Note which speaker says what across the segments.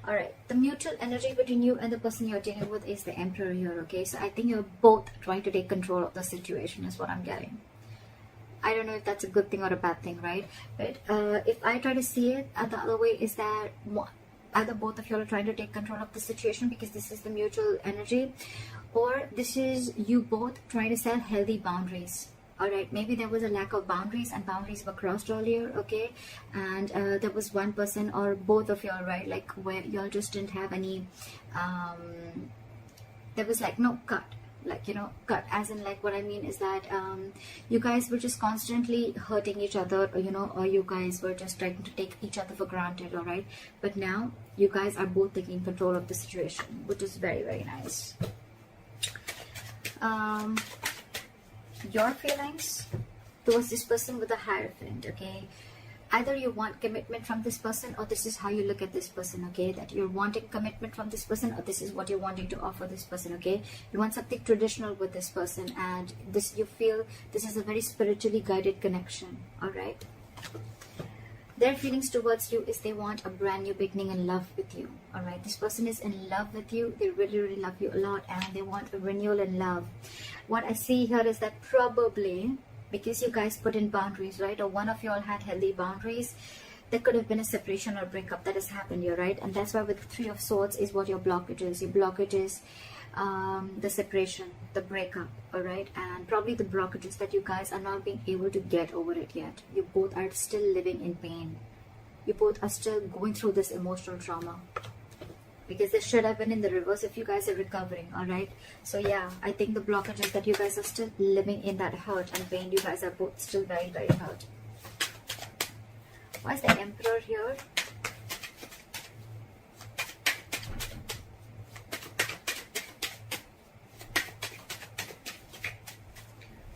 Speaker 1: All right, the mutual energy between you and the person you're dealing with is the Emperor here, okay? So I think you're both trying to take control of the situation is what I'm getting. I don't know if that's a good thing or a bad thing, right? But if I try to see it the other way, is that either both of you are trying to take control of the situation because this is the mutual energy, or this is you both trying to set healthy boundaries. All right, maybe there was a lack of boundaries and boundaries were crossed earlier, okay? And there was one person or both of y'all, right? Like where y'all just didn't have any, there was like no cut. Like, you know, cut as in, like, what I mean is that you guys were just constantly hurting each other, or, you know, or you guys were just trying to take each other for granted, all right? But now you guys are both taking control of the situation, which is very, very nice. Your feelings towards this person with the Hierophant, okay? Either you want commitment from this person, or this is how you look at this person, okay? That you're wanting commitment from this person, or this is what you're wanting to offer this person, okay? You want something traditional with this person, and this, you feel this is a very spiritually guided connection, all right? Their feelings towards you is they want a brand new beginning and love with you, all right? This person is in love with you. They really, really love you a lot, and they want a renewal in love. What I see here is that probably, because you guys put in boundaries, right? Or one of you all had healthy boundaries, there could have been a separation or breakup that has happened here, right? And that's why with the Three of Swords is what your blockage is. Your blockage is the separation, the breakup, all right? And probably the blockages that you guys are not being able to get over it yet. You both are still living in pain. You both are still going through this emotional trauma. Because this should have been in the reverse if you guys are recovering, all right? So yeah, I think the blockage is that you guys are still living in that hurt and pain. You guys are both still very, very hurt. Why is the Emperor here?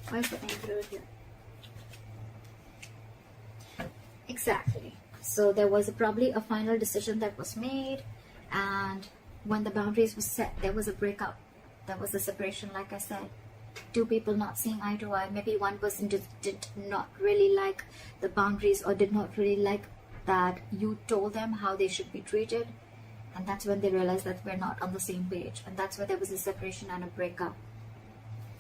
Speaker 1: Why is the Emperor here? Exactly. So there was probably a final decision that was made. And when the boundaries were set, there was a breakup. There was a separation, like I said. Two people not seeing eye to eye. Maybe one person just did not really like the boundaries, or did not really like that you told them how they should be treated. And that's when they realized that we're not on the same page. And that's where there was a separation and a breakup.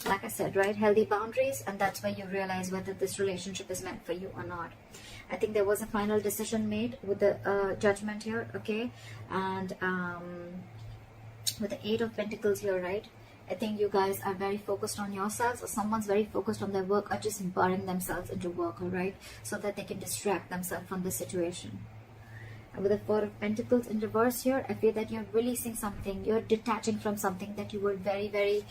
Speaker 1: Like I said, right? Healthy boundaries. And that's where you realize whether this relationship is meant for you or not. I think there was a final decision made with the Judgment here, okay? And with the Eight of Pentacles here, right? I think you guys are very focused on yourselves, or someone's very focused on their work, or just burying themselves into work, all right? So that they can distract themselves from the situation. And with the Four of Pentacles in reverse here, I feel that you're releasing something. You're detaching from something that you were very, very,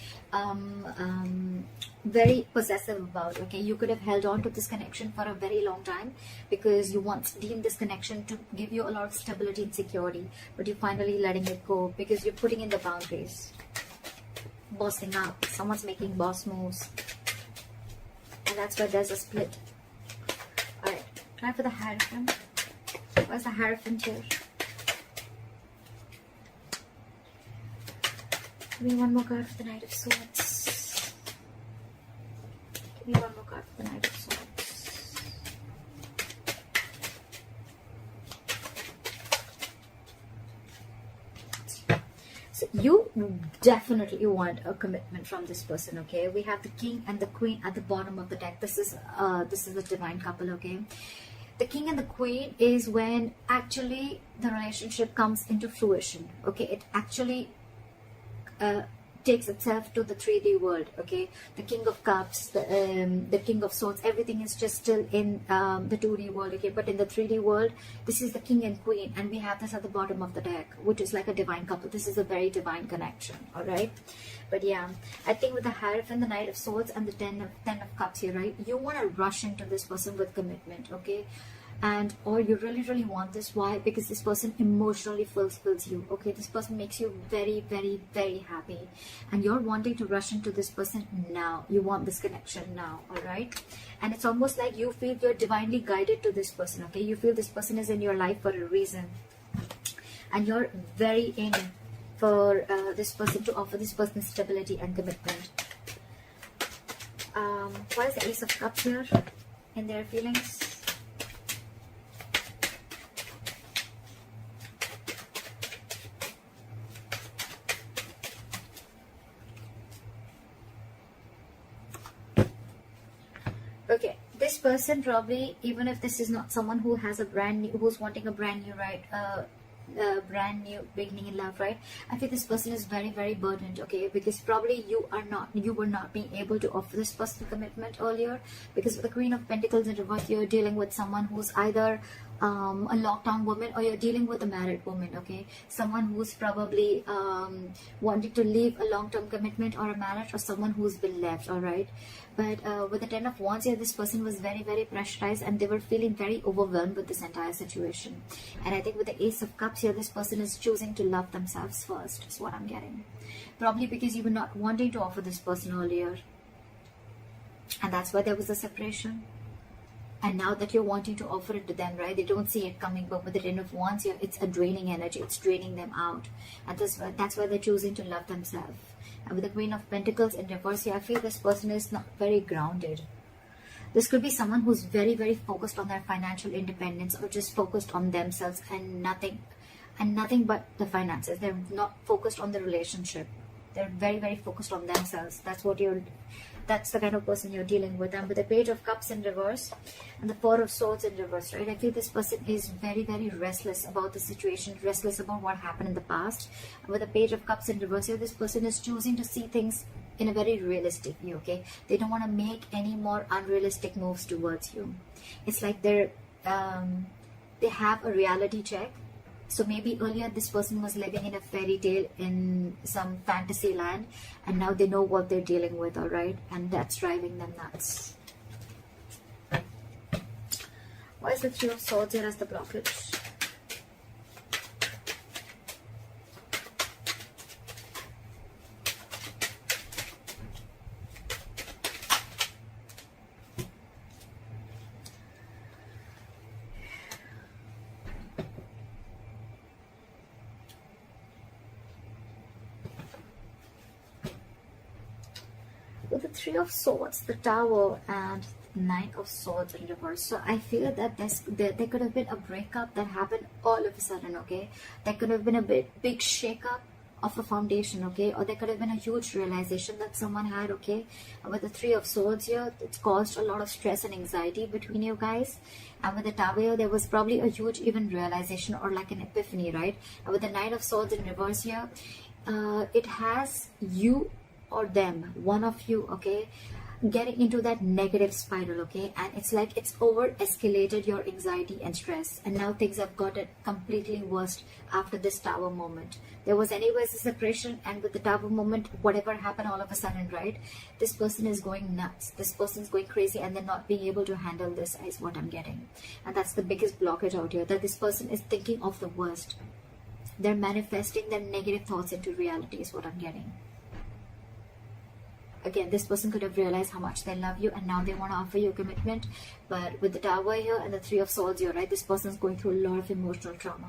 Speaker 1: very possessive about, okay? You could have held on to this connection for a very long time because you once deemed this connection to give you a lot of stability and security. But you're finally letting it go because you're putting in the boundaries. Bossing up. Someone's making boss moves. And that's why there's a split. Alright, try for the Hierophant. Where's the Hierophant here? Give me one more card for the Knight of Swords. Give me one more card for the Knight of Swords. So you definitely want a commitment from this person, okay? We have the King and the Queen at the bottom of the deck. This is a divine couple, okay? The King and the Queen is when actually the relationship comes into fruition, okay? It actually takes itself to the 3D world, okay? The King of Cups, the King of Swords, everything is just still in the 2D world, okay? But in the 3D world, this is the King and Queen, and we have this at the bottom of the deck, which is like a divine couple. This is a very divine connection, all right? But yeah, I think with the Hierophant, the Knight of Swords, and the Ten of Cups here, right? You want to rush into this person with commitment, okay? And or you really, really want this. Why? Because this person emotionally fulfills you, okay? This person makes you very, very, very happy, and you're wanting to rush into this person now. You want this connection now, all right? And it's almost like you feel you're divinely guided to this person, okay? You feel this person is in your life for a reason, and you're very in for this person, to offer this person stability and commitment. Why is the Ace of Cups here in their feelings? Okay, this person probably, even if this is not someone who has a brand new, who's wanting a brand new, right, brand new beginning in love, right, I feel this person is very, very burdened, okay, because probably you were not being able to offer this person commitment earlier, because with the Queen of Pentacles in reverse, you're dealing with someone who's either a lockdown woman, or you're dealing with a married woman, okay, someone who's probably wanting to leave a long-term commitment or a marriage, or someone who's been left, all right. But with the Ten of Wands here, this person was very, very pressurized, and they were feeling very overwhelmed with this entire situation. And I think with the Ace of Cups here, this person is choosing to love themselves first, is what I'm getting. Probably because you were not wanting to offer this person earlier, and that's why there was a separation. And now that you're wanting to offer it to them, right, they don't see it coming. But with the Ten of Wands here, it's a draining energy, it's draining them out, and that's why they're choosing to love themselves. And with the Queen of Pentacles in reverse here, I feel this person is not very grounded. This could be someone who's very, very focused on their financial independence, or just focused on themselves and nothing but the finances. They're not focused on the relationship. They're very, very focused on themselves. That's the kind of person you're dealing with. And with the Page of Cups in reverse and the Four of Swords in reverse, right, I feel this person is very, very restless about the situation, restless about what happened in the past. And with the Page of Cups in reverse here, this person is choosing to see things in a very realistic view, okay. They don't want to make any more unrealistic moves towards you. It's like they have a reality check. So maybe earlier this person was living in a fairy tale, in some fantasy land, and now they know what they're dealing with, all right? And that's driving them nuts. Why is the Three of Swords here as the blockage? With the Three of Swords, the Tower, and Knight of Swords in reverse. So I feel that there could have been a breakup that happened all of a sudden, okay. There could have been a big shake-up of a foundation, okay, or there could have been a huge realization that someone had, okay. And with the Three of Swords here, it's caused a lot of stress and anxiety between you guys. And with the Tower here, there was probably a huge even realization, or like an epiphany, right? And with the Knight of Swords in reverse here, it has you or them, one of you, okay, getting into that negative spiral, okay. And it's like it's over escalated your anxiety and stress, and now things have gotten completely worse after this Tower moment. There was anyways a separation, and with the Tower moment, whatever happened all of a sudden, right, this person is going nuts, this person's going crazy, and they're not being able to handle this, is what I'm getting. And that's the biggest blockage out here, that this person is thinking of the worst. They're manifesting their negative thoughts into reality, is what I'm getting. Again, this person could have realized how much they love you, and now they want to offer you a commitment. But with the Tower here and the Three of Swords here, right, this person's going through a lot of emotional trauma.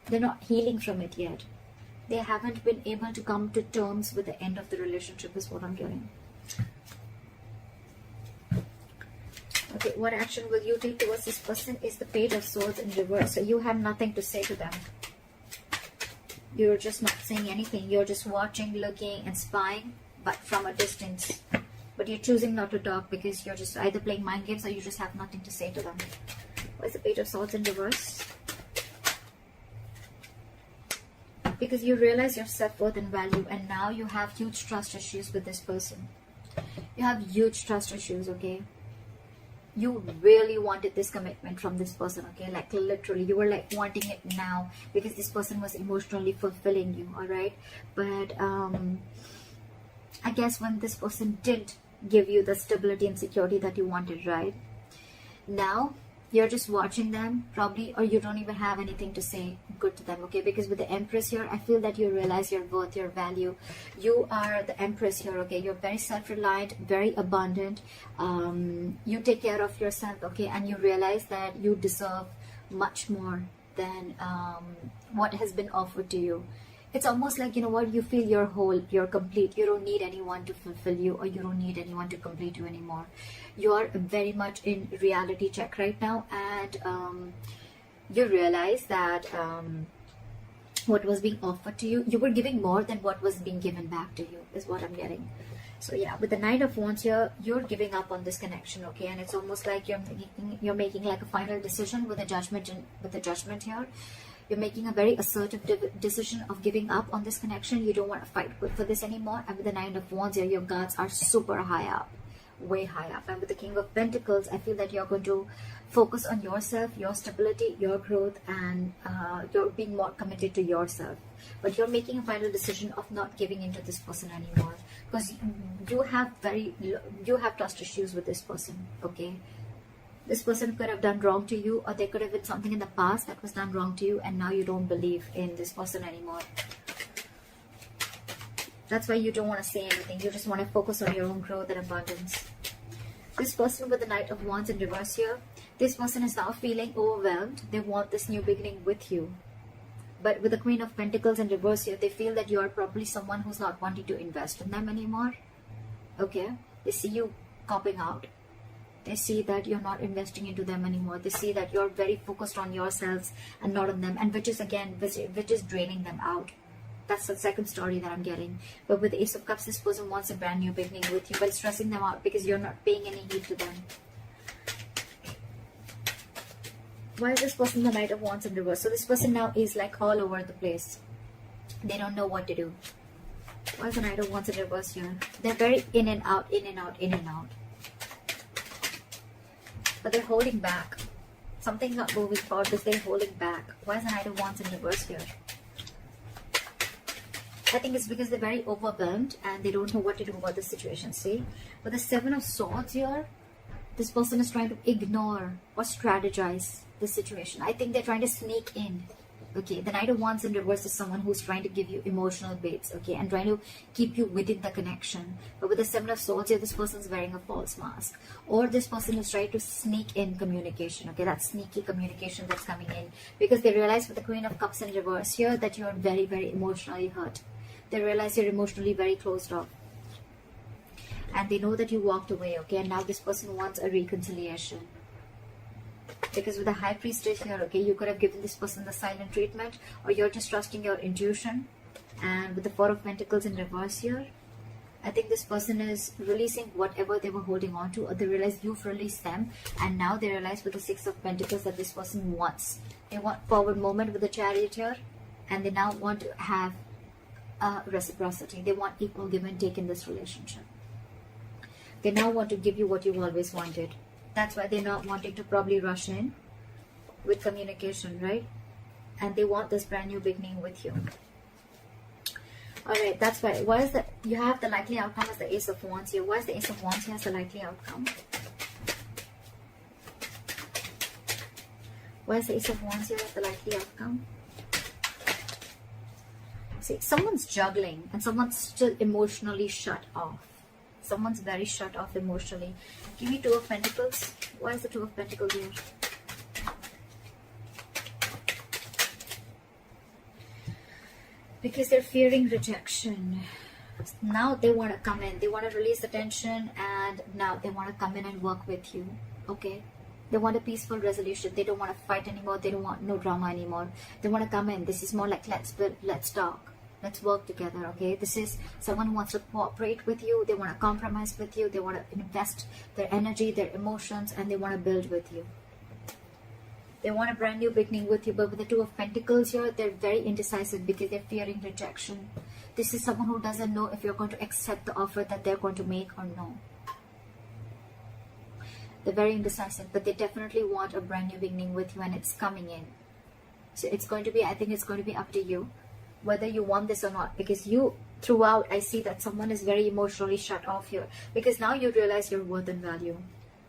Speaker 1: They're not healing from it yet. They haven't been able to come to terms with the end of the relationship, is what I'm getting. Okay, what action will you take towards this person is the Page of Swords in reverse. So you have nothing to say to them. You're just not saying anything. You're just watching, looking, and spying, but from a distance. But you're choosing not to talk because you're just either playing mind games, or you just have nothing to say to them. Why is the Page of Swords in reverse? Because you realize your self-worth and value, and now you have huge trust issues with this person. You have huge trust issues, okay? You really wanted this commitment from this person, okay? Like literally, you were like wanting it now because this person was emotionally fulfilling you, all right? But I guess when this person didn't give you the stability and security that you wanted, right? Now you're just watching them probably, or you don't even have anything to say good to them, okay? Because with the Empress here, I feel that you realize your worth, your value. You are the Empress here, okay? You're very self-reliant, very abundant. You take care of yourself, okay? And you realize that you deserve much more than what has been offered to you. It's almost like, you know what, you feel you're whole, you're complete. You don't need anyone to fulfill you, or you don't need anyone to complete you anymore. You're very much in reality check right now, and you realize that what was being offered to you, you were giving more than what was being given back to you, is what I'm getting. So yeah, with the Knight of Wands here, you're giving up on this connection, okay? And it's almost like you're making like a final decision with the Judgment here. You're making a very assertive decision of giving up on this connection. You don't want to fight for this anymore. And with the Nine of Wands here, your guards are super high up, way high up. And with the King of Pentacles, I feel that you're going to focus on yourself, your stability, your growth, and you're being more committed to yourself. But you're making a final decision of not giving into this person anymore, because you have trust issues with this person, okay? This person could have done wrong to you, or there could have been something in the past that was done wrong to you, and now you don't believe in this person anymore. That's why you don't want to say anything. You just want to focus on your own growth and abundance. This person with the Knight of Wands in reverse here, this person is now feeling overwhelmed. They want this new beginning with you. But with the Queen of Pentacles in reverse here, they feel that you are probably someone who's not wanting to invest in them anymore. Okay? They see you copping out. They see that you're not investing into them anymore. They see that you're very focused on yourselves and not on them. And which is draining them out. That's the second story that I'm getting. But with the Ace of Cups, this person wants a brand new beginning with you, but stressing them out because you're not paying any heed to them. Why is this person the Knight of Wands in reverse? So this person now is like all over the place. They don't know what to do. Why is the Knight of Wands in reverse here? They're very in and out, in and out, in and out. But they're holding back. Something's not moving forward because they're holding back. Why is the Knight of Wands in reverse here? I think it's because they're very overwhelmed and they don't know what to do about the situation. See? With the Seven of Swords here, this person is trying to ignore or strategize the situation. I think they're trying to sneak in. Okay, the Knight of Wands in reverse is someone who's trying to give you emotional baits, okay, and trying to keep you within the connection. But with the Seven of Swords here, this person's wearing a false mask. Or this person is trying to sneak in communication, okay, that sneaky communication that's coming in. Because they realize with the Queen of Cups in reverse here that you're very, very emotionally hurt. They realize you're emotionally very closed off. And they know that you walked away, okay, and now this person wants a reconciliation. Because with the High Priestess here, okay, you could have given this person the silent treatment, or you're just trusting your intuition. And with the Four of Pentacles in reverse here, I think this person is releasing whatever they were holding on to, or they realize you've released them, and now they realize with the Six of Pentacles that this person wants. They want forward movement with the Chariot here, and they now want to have reciprocity. They want equal give and take in this relationship. They now want to give you what you've always wanted. That's why they're not wanting to probably rush in with communication, right? And they want this brand new beginning with you. Alright, that's why. Why is that? You have the likely outcome as the Ace of Wands here. Why is the Ace of Wands here as the likely outcome? Why is the Ace of Wands here as the likely outcome? See, someone's juggling and someone's still emotionally shut off. Someone's very shut off emotionally. Give me Two of Pentacles. Why is the Two of Pentacles here? Because they're fearing rejection. Now they want to come in. They want to release the tension, and now they want to come in and work with you. Okay? They want a peaceful resolution. They don't want to fight anymore. They don't want no drama anymore. They want to come in. This is more like let's talk. Let's work together, okay? This is someone who wants to cooperate with you. They want to compromise with you. They want to invest their energy, their emotions, and they want to build with you. They want a brand new beginning with you. But with the Two of Pentacles here, they're very indecisive because they're fearing rejection. This is someone who doesn't know if you're going to accept the offer that they're going to make or no. They're very indecisive, but they definitely want a brand new beginning with you, and it's coming in. So it's going to be, I think it's going to be up to you whether you want this or not, because you throughout I see that someone is very emotionally shut off here, because now you realize your worth and value.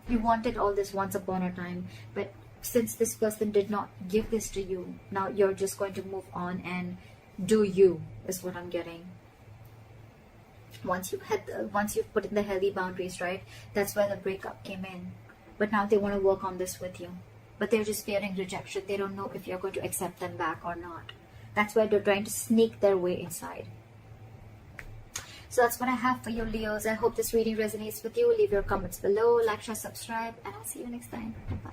Speaker 1: You wanted all this once upon a time, but since this person did not give this to you, now you're just going to move on and do you, is what I'm getting. Once you've put in the healthy boundaries, right, that's where the breakup came in. But now they want to work on this with you, but they're just fearing rejection. They don't know if you're going to accept them back or not. That's why they're trying to sneak their way inside. So that's what I have for you, Leos. I hope this reading resonates with you. Leave your comments below, like, share, subscribe, and I'll see you next time. Bye-bye.